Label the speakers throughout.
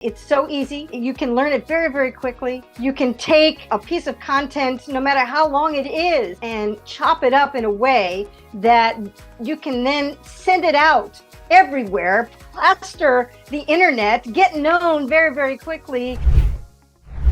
Speaker 1: It's so easy. You can learn it very, very quickly. You can take a piece of content, no matter how long it is, and chop it up in a way that you can then send it out everywhere, plaster the internet, get known very, very quickly.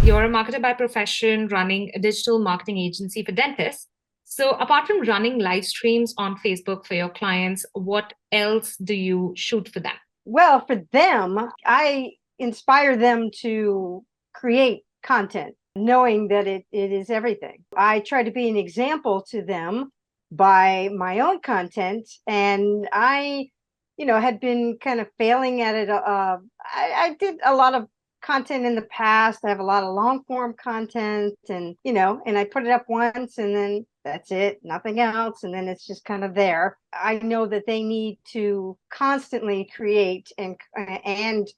Speaker 2: You're a marketer by profession, running a digital marketing agency for dentists. So, apart from running live streams on Facebook for your clients, what else do you shoot for them?
Speaker 1: Well, for them, I inspire them to create content, knowing that it is everything. I try to be an example to them by my own content. And I, had been kind of failing at it. I did a lot of content in the past. I have a lot of long form content, and I put it up once and then that's it, nothing else, and then it's just kind of there. I know that they need to constantly create and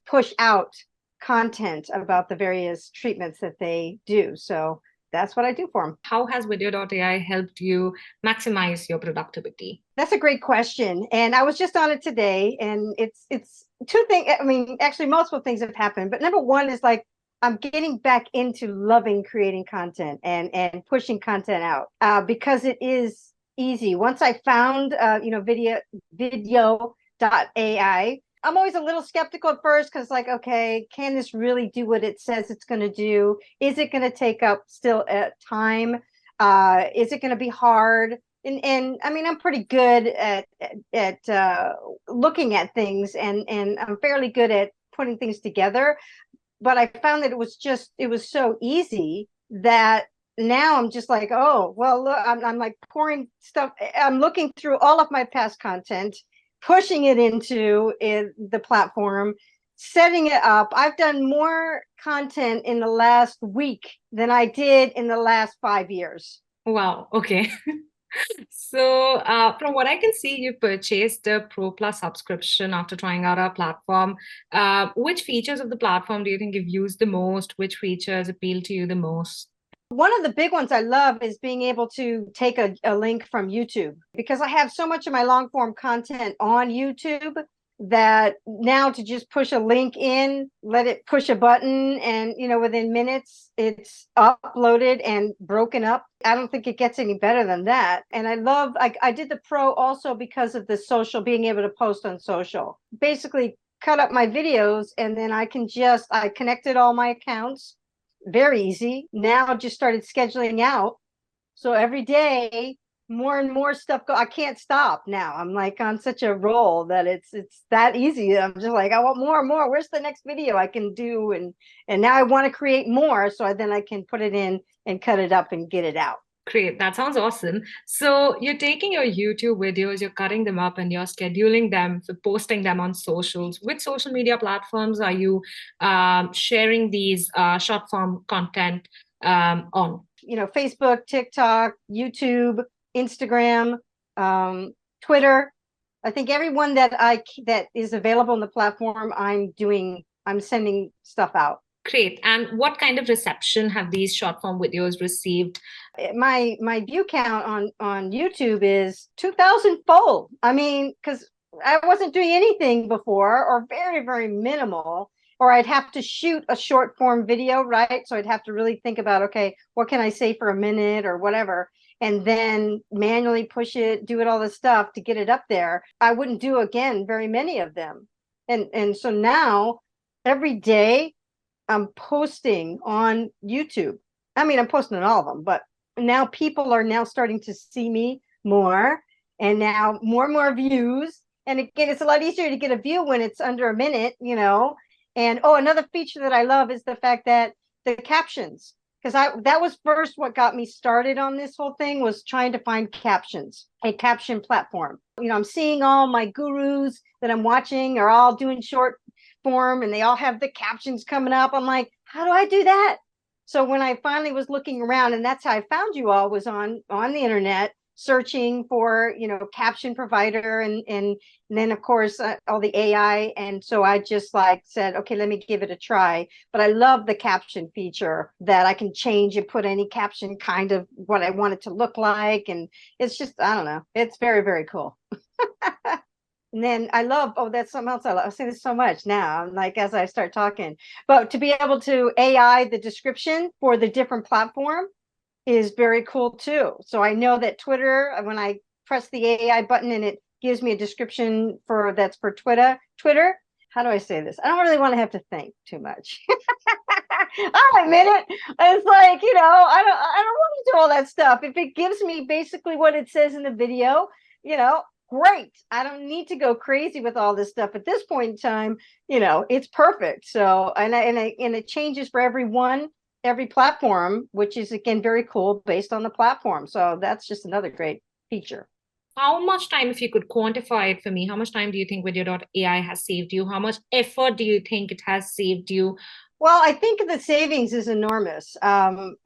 Speaker 1: push out content about the various treatments that they do. So that's what I do for them.
Speaker 2: How has Vidyo.ai helped you maximize your productivity?
Speaker 1: That's a great question. And I was just on it today, and it's two things. I mean, actually multiple things have happened, but number one is like I'm getting back into loving creating content and pushing content out because it is easy. Once I found Vidyo.ai, I'm always a little skeptical at first because, like, okay, can this really do what it says it's going to do? Is it going to take up still time? Is it going to be hard? And I mean, I'm pretty good at looking at things, and I'm fairly good at putting things together. But I found that it was so easy that now I'm just like, oh, well, look, I'm like pouring stuff. I'm looking through all of my past content, pushing it into the platform, setting it up. I've done more content in the last week than I did in the last 5 years.
Speaker 2: Wow, okay. So, from what I can see, you purchased a Pro Plus subscription after trying out our platform. Which features of the platform do you think you've used the most? Which features appeal to you the most?
Speaker 1: One of the big ones I love is being able to take a link from YouTube, because I have so much of my long form content on YouTube that now to just push a link in, let it push a button, and within minutes it's uploaded and broken up. I don't think it gets any better than that. And I did the Pro also because of the social, being able to post on social. Basically cut up my videos, and then I connected all my accounts, very easy. Now just started scheduling out. So every day, more and more stuff I can't stop now. I'm like on such a roll that it's that easy. I'm just like, I want more and more. Where's the next video I can do? And now I want to create more, so then I can put it in and cut it up and get it out.
Speaker 2: Great, that sounds awesome. So you're taking your YouTube videos, you're cutting them up, and you're scheduling them for posting them on socials. Which social media platforms are you sharing these short form content on?
Speaker 1: Facebook, TikTok, YouTube, Instagram, Twitter. I think everyone that is available on the platform, I'm sending stuff out.
Speaker 2: Great. And what kind of reception have these short form videos received?
Speaker 1: My view count on YouTube is 2,000 fold. I mean, because I wasn't doing anything before, or very, very minimal, or I'd have to shoot a short form video, right? So I'd have to really think about, okay, what can I say for a minute or whatever, and then manually push it, do it, all this stuff to get it up there. I wouldn't do, again, very many of them. And so now every day I'm posting on YouTube. I mean, I'm posting on all of them, but now people are now starting to see me more, and now more and more views. And again, it's a lot easier to get a view when it's under a minute, And another feature that I love is the fact that the captions, because that was first what got me started on this whole thing, was trying to find captions, a caption platform. I'm seeing all my gurus that I'm watching are all doing short form, and they all have the captions coming up. I'm like, how do I do that? So when I finally was looking around, and that's how I found you all, was on the internet, searching for caption provider, and then of course all the AI. And so I just like said, okay, let me give it a try. But I love the caption feature, that I can change and put any caption kind of what I want it to look like. And it's just, I don't know, it's very, very cool. And then I love, oh, that's something else I love. I say this so much now, like as I start talking, but to be able to AI the description for the different platform is very cool too. So I know that Twitter, when I press the AI button and it gives me a description for that's for Twitter, how do I say this? I don't really want to have to think too much. I'll admit it. It's like, I don't want to do all that stuff. If it gives me basically what it says in the video, great. I don't need to go crazy with all this stuff at this point in time. It's perfect. So, and it changes for every platform, which is again very cool based on the platform. So that's just another great feature.
Speaker 2: How much time, if you could quantify it for me, how much time do you think Vidyo.ai has saved you? How much effort do you think it has saved you?
Speaker 1: Well, I think the savings is enormous when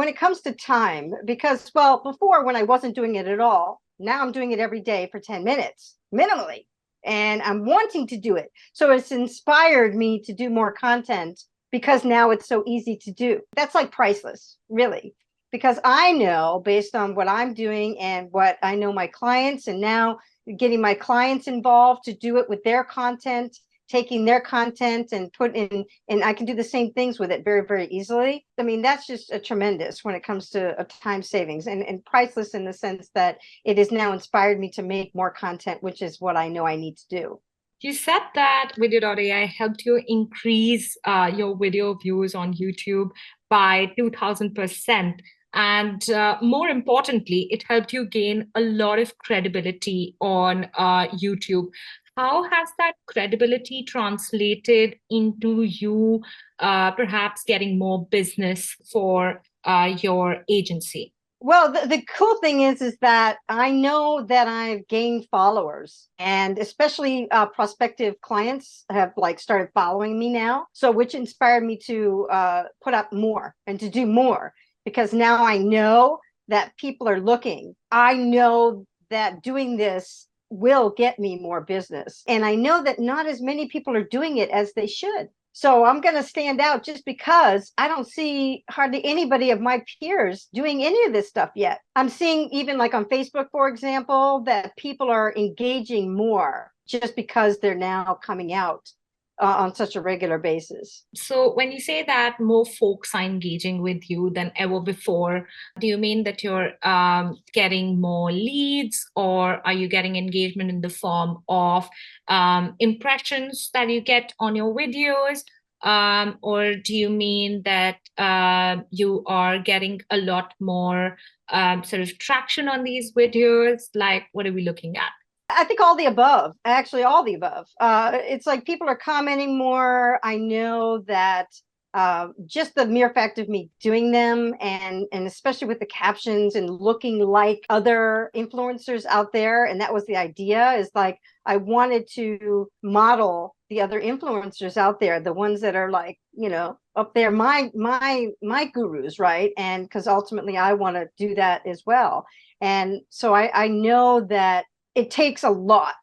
Speaker 1: it comes to time, because, well, before when I wasn't doing it at all, now I'm doing it every day for 10 minutes minimally, and I'm wanting to do it. So it's inspired me to do more content because now it's so easy to do. That's like priceless, really, because I know based on what I'm doing and what I know my clients, and now getting my clients involved to do it with their content, taking their content and put in, and I can do the same things with it very, very easily. I mean, that's just a tremendous when it comes to a time savings, and priceless in the sense that it has now inspired me to make more content, which is what I know I need to do.
Speaker 2: You said that Vidyo.ai helped you increase your video views on YouTube by 2000%. And more importantly, it helped you gain a lot of credibility on YouTube. How has that credibility translated into you perhaps getting more business for your agency?
Speaker 1: Well, the cool thing is that I know that I've gained followers, and especially prospective clients have like started following me now. So which inspired me to put up more and to do more, because now I know that people are looking. I know that doing this will get me more business, and I know that not as many people are doing it as they should. So I'm going to stand out just because I don't see hardly anybody of my peers doing any of this stuff yet. I'm seeing even like on Facebook, for example, that people are engaging more just because they're now coming out on such a regular basis.
Speaker 2: So when you say that more folks are engaging with you than ever before, do you mean that you're getting more leads, or are you getting engagement in the form of impressions that you get on your videos? Or do you mean that you are getting a lot more sort of traction on these videos? Like, what are we looking at?
Speaker 1: I think all the above, actually, all the above. It's like people are commenting more. I know that just the mere fact of me doing them, and especially with the captions and looking like other influencers out there, and that was the idea, is like I wanted to model the other influencers out there, the ones that are like, up there, my gurus, right? And because ultimately I want to do that as well. And so I know that it takes a lot,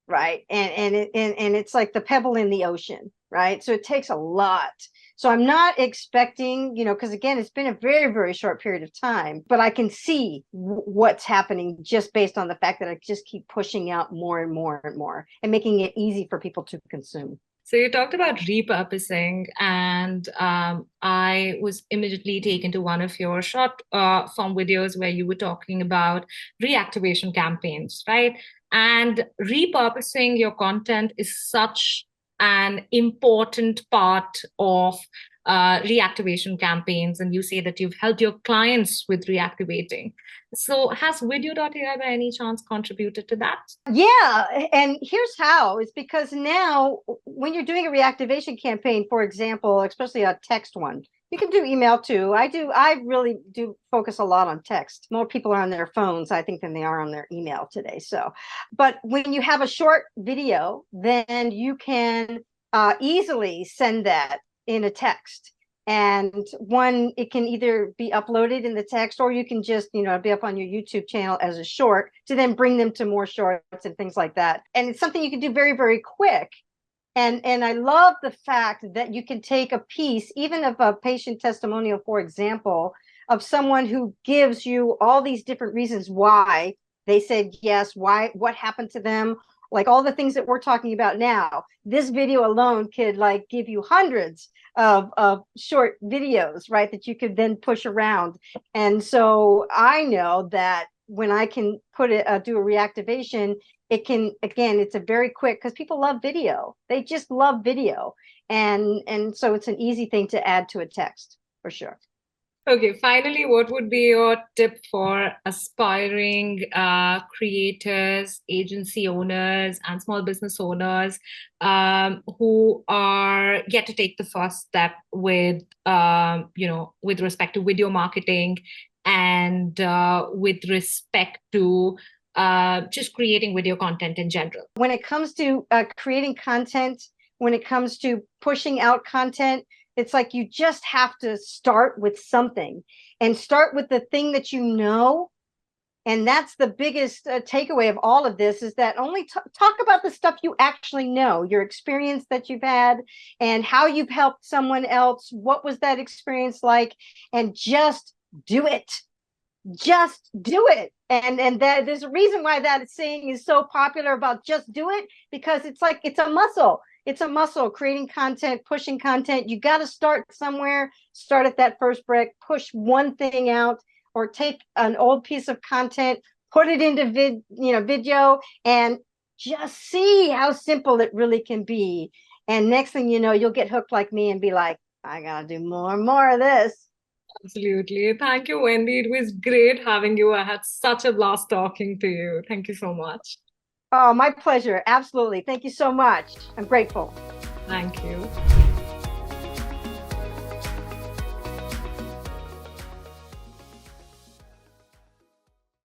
Speaker 1: right? And it's like the pebble in the ocean, right? So it takes a lot. So I'm not expecting, because again, it's been a very, very short period of time, but I can see what's happening just based on the fact that I just keep pushing out more and more and more and making it easy for people to consume.
Speaker 2: So you talked about repurposing, and I was immediately taken to one of your short form videos where you were talking about reactivation campaigns, right? And repurposing your content is such an important part of reactivation campaigns, and you say that you've helped your clients with reactivating. So has Vidyo.ai by any chance contributed to that?
Speaker 1: Yeah, and here's how. It's because now when you're doing a reactivation campaign, for example, especially a text one, you can do email too. I really do focus a lot on text. More people are on their phones, I think, than they are on their email today. So, but when you have a short video, then you can easily send that in a text. And one, it can either be uploaded in the text, or you can just, be up on your YouTube channel as a short to then bring them to more shorts and things like that. And it's something you can do very, very quick. And I love the fact that you can take a piece, even of a patient testimonial, for example, of someone who gives you all these different reasons why they said yes, why, what happened to them, like all the things that we're talking about now. This video alone could like give you hundreds of short videos, right, that you could then push around. And so I know that when I can put it, do a reactivation, it can, again, it's a very quick, because people love video. They just love video. And so it's an easy thing to add to a text for sure.
Speaker 2: Okay, finally, what would be your tip for aspiring creators, agency owners, and small business owners who are yet to take the first step with, with respect to video marketing and with respect to just creating video content in general?
Speaker 1: When it comes to creating content, when it comes to pushing out content, it's like you just have to start with something, and start with the thing that you know. And that's the biggest takeaway of all of this, is that only talk about the stuff you actually know, your experience that you've had and how you've helped someone else. What was that experience like? And just do it. Just do it. And that there's a reason why that saying is so popular about just do it, because it's like it's a muscle. It's a muscle, creating content, pushing content. You got to start somewhere. Start at that first brick, push one thing out, or take an old piece of content, put it into video, and just see how simple it really can be. And next thing you know, you'll get hooked like me and be like, I gotta do more and more of this.
Speaker 2: Absolutely. Thank you, Wendy. It was great having you. I had such a blast talking to you. Thank you so much.
Speaker 1: Oh, my pleasure. Absolutely. Thank you so much. I'm grateful.
Speaker 2: Thank you.